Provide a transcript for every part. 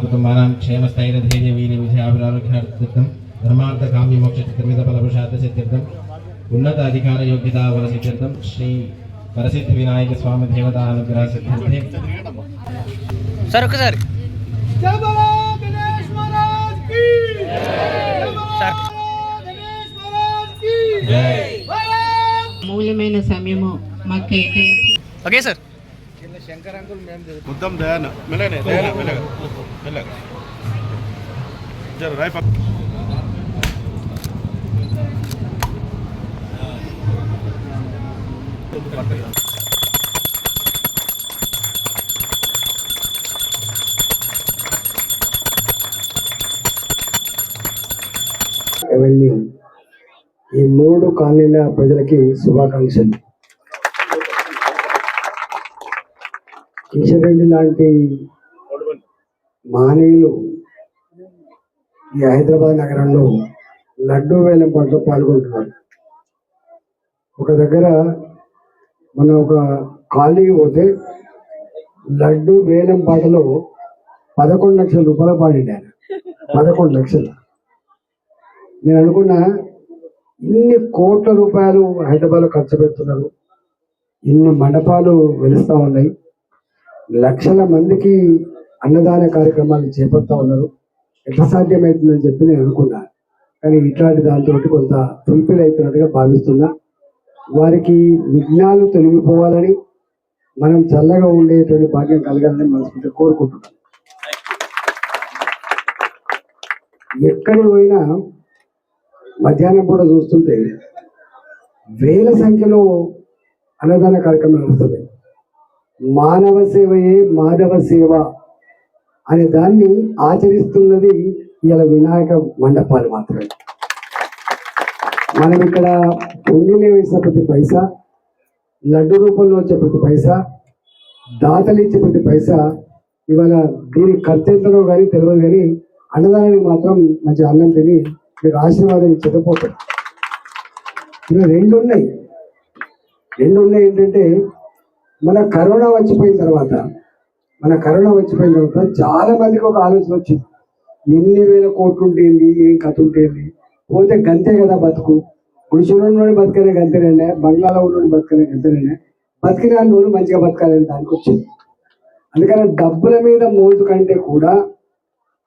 कुटुंबानां क्षेमस्थैर्यधैर्य वीर्य विजयाभिरारोग्यार्थं धर्मार्थ काम्य मोक्ष चतुर्विध फलपुरुषार्थ सिद्ध्यर्थं उन्नत अधिकार योग्यता बल सिद्ध्यर्थं श्री वरसिद्ध विनायक स्वामी देवता अनुग्रह सिद्ध्यर्थे सर ఒకసారి जय बोलो गणेश महाराज की जय सर गणेश महाराज की जय మూల్యమైన సమయము మాకు కేటాయించి ఓకే సార్ ముద్దం దయాన మెల్లగా మెల్లగా మెల్లగా జర రాయ్ రెవెన్యూ ఈ 3 కాలనీల ప్రజలకి శుభాకాంక్షలు. కిషన్ రెడ్డి లాంటి మహనీయులు ఈ హైదరాబాద్ నగరంలో లడ్డూ వేలం పాటలో పాల్గొంటున్నారు. ఒక దగ్గర మనం ఒక కాలనీకి పోతే లడ్డూ వేలం పాటలో 11 లక్షల రూపాయలు పాడిండు ఆయన. 11 లక్షలు. నేను అనుకున్నా ఇన్ని కోట్ల రూపాయలు హైదరాబాద్లో ఖర్చు పెడుతున్నారు, ఇన్ని మండపాలు వెలుస్తూ ఉన్నాయి, లక్షల మందికి అన్నదాన కార్యక్రమాలు చేపడతా ఉన్నారు, ఎట్లా సాధ్యమవుతుందని చెప్పి నేను అనుకున్నా. కానీ ఇట్లాంటి దాంతో కొంత ఫుల్ఫిల్ అవుతున్నట్టుగా భావిస్తున్నా. వారికి విఘ్నాలు తొలగిపోవాలని, మనం చల్లగా ఉండేటువంటి భాగ్యం కలగాలని మనస్ఫూర్తిగా కోరుకుంటున్నాను. ఎక్కడికి పోయినా మధ్యాహ్నం పూట చూస్తుంటే వేల సంఖ్యలో అన్నదాన కార్యక్రమం నడుస్తుంది. మానవ సేవయే మాధవ సేవ అనే దాన్ని ఆచరిస్తున్నది ఇలా వినాయక మండపాలు మాత్రమే. మనం ఇక్కడ పొంగిలే వేసిన ప్రతి పైసా, లడ్డు రూపంలో వచ్చే ప్రతి పైసా, దాతలు ఇచ్చే ప్రతి పైసా ఇవాళ దీనికి ఖర్చు ఎంతనో కానీ తెలియదు, కానీ అన్నదానానికి మాత్రం మంచి అన్నం తిని మీకు ఆశీర్వాదం చెదిపోతాడు. ఇలా రెండు ఉన్నాయి ఏంటంటే మన కరోనా వచ్చిపోయిన తర్వాత చాలా మందికి ఒక ఆలోచన వచ్చింది, ఎన్ని వేల కోట్లు ఉంటేంది, ఏం కథ ఉంటేంది, పోతే గంతే కదా బతుకు, గుడిసెలో నుండి బతకనే గంతేనండి, బంగ్లాలో నుండి బతకనే గంతేనండి, బతికిన నుండి మంచిగా బతకాలని దానికి వచ్చింది. అందుకని డబ్బుల మీద మోజు కంటే కూడా,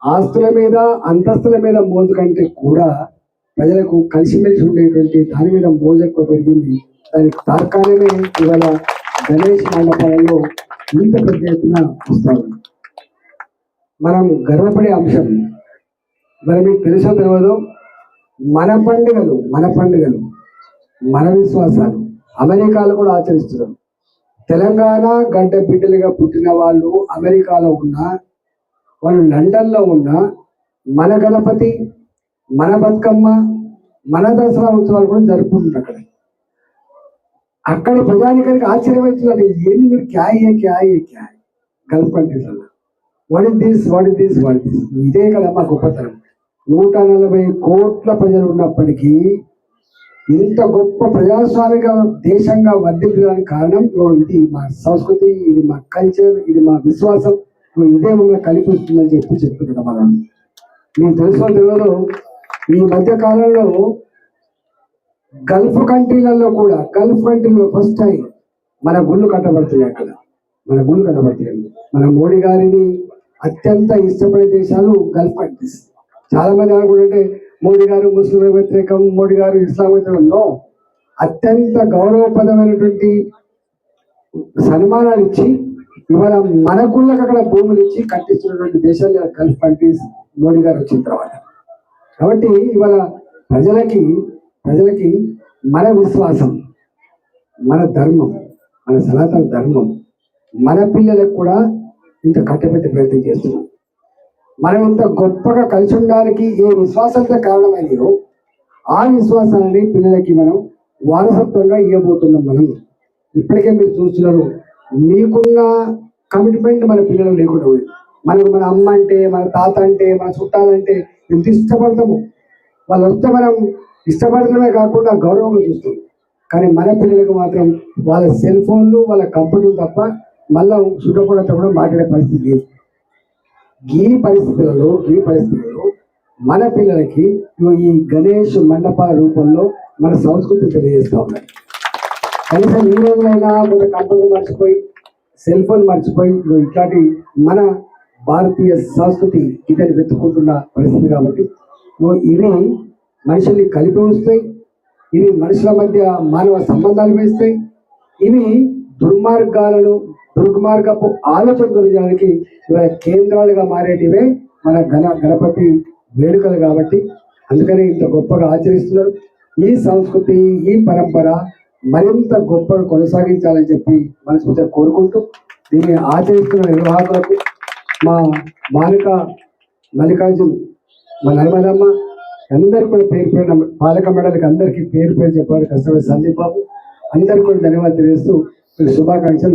ఆస్తుల మీద అంతస్తుల మీద మోజు కంటే కూడా ప్రజలకు కలిసిమెలిసి ఉండేటువంటి దాని మీద మోజు ఎక్కువ పెరిగింది. దానికి తార్కాణమే ఇవాళ గణేష్ మండపాలలో ఇంత పెద్ద ఎత్తున వస్తాం. మనం గర్వపడే అంశం మరి మీకు తెలుసో తెలియదు, మన పండుగలు మన విశ్వాసాలు అమెరికాలో కూడా ఆచరిస్తున్నారు. తెలంగాణ గడ్డ బిడ్డలుగా పుట్టిన వాళ్ళు అమెరికాలో ఉన్నా, వాళ్ళు లండన్లో ఉన్నా, మన గణపతి, మన బతుకమ్మ, మన దసరా ఉత్సవాలు కూడా జరుపుకుంటున్నారు. అక్కడ ప్రజానికానికి ఆశ్చర్యమవుతున్నారు, ఏంది మీరు క్యాయ్ గల్ఫ్ కంట్రీస్లో వాట్ ఇస్ దిస్ ఇదే కదా మా గొప్పతనం. 140 కోట్ల ప్రజలు ఉన్నప్పటికీ ఇంత గొప్ప ప్రజాస్వామిక దేశంగా వర్ధిల్లడానికి కారణం ఇది మా సంస్కృతి, ఇది మా కల్చర్, ఇది మా విశ్వాసం, ఇదే మమ్మల్ని కల్పిస్తుందని చెప్తున్నాం. మనం మీకు తెలుసో తెలియదు, ఈ మధ్య కాలంలో గల్ఫ్ కంట్రీలలో ఫస్ట్ టైం మన గుళ్ళు కట్టబడుతున్నాయి. అక్కడ మన గుళ్ళు కట్టబడుతున్నాయి. మన మోడీ గారిని అత్యంత ఇష్టపడే దేశాలు గల్ఫ్ కంట్రీస్. చాలా మంది అనుకుంటే మోడీ గారు ముస్లిం వ్యతిరేకం, మోడీ గారు ఇస్లాం వ్యతిరేకంలో అత్యంత గౌరవప్రదమైనటువంటి సన్మానాలు ఇచ్చి ఇవాళ మన గుళ్ళకు అక్కడ భూములు ఇచ్చి కట్టిస్తున్నటువంటి దేశాలు గల్ఫ్ కంట్రీస్ మోడీ గారు వచ్చిన తర్వాత. కాబట్టి ఇవాళ ప్రజలకి మన విశ్వాసం, మన ధర్మం, మన సనాతన ధర్మం మన పిల్లలకు కూడా ఇంత కట్టబెట్టే ప్రయత్నం చేస్తున్నాం. మనం ఇంత గొప్పగా కలిసి ఉండడానికి ఏ విశ్వాసంతో కారణమైనయో ఆ విశ్వాసాన్ని పిల్లలకి మనం వారసత్వంగా ఇవ్వబోతున్నాం. మనం ఇప్పటికే మీరు చూస్తున్నారు, మీకున్న కమిట్మెంట్ మన పిల్లలు లేకుండా పోయింది. మనకు మన అమ్మ అంటే, మన తాత అంటే, మన చుట్టాలంటే ఎంత ఇష్టపడతాము. వాళ్ళు వస్తే మనం ఇష్టపడటమే కాకుండా గౌరవంగా చూస్తాం. కానీ మన పిల్లలకు మాత్రం వాళ్ళ సెల్ ఫోన్లు వాళ్ళ కంప్యూటర్లు తప్ప మళ్ళా చుట్టకూడతో కూడా మాట్లాడే పరిస్థితి లేదు. ఈ పరిస్థితులలో మన పిల్లలకి ఈ గణేష్ మండపాల రూపంలో మన సంస్కృతి తెలియజేస్తూ ఉన్నాయి. కనీసం ఈ రోజులైనా కొంత కంప్యూటర్ మర్చిపోయి సెల్ ఫోన్ మర్చిపోయి ఇట్లాంటి మన భారతీయ సంస్కృతి ఇదని వెతుక్కుంటున్న పరిస్థితి కాబట్టి ఇవి మనుషుల్ని కలిపి ఉంచుతాయి, ఇవి మనుషుల మధ్య మానవ సంబంధాలు వేస్తాయి, ఇవి దుర్మార్గపు ఆలోచన గురించడానికి ఇవాళ కేంద్రాలుగా మారేటివే మన గణపతి వేడుకలు. కాబట్టి అందుకనే ఇంత గొప్పగా ఆచరిస్తున్నారు. ఈ సంస్కృతి ఈ పరంపర మరింత గొప్పగా కొనసాగించాలని చెప్పి మనస్ఫూర్తిగా కోరుకుంటూ దీన్ని ఆచరిస్తున్న నిర్వాహకులకు మా మల్లికార్జున్ మా నర్మదమ్మ అందరికీ కూడా పేరు పేరు పాలక మండలికి అందరికీ పేరు చెప్పారు. కష్టపడి సందీప్ బాబు అందరికీ కూడా ధన్యవాదాలు తెలియజేస్తూ శుభాకాంక్షలు.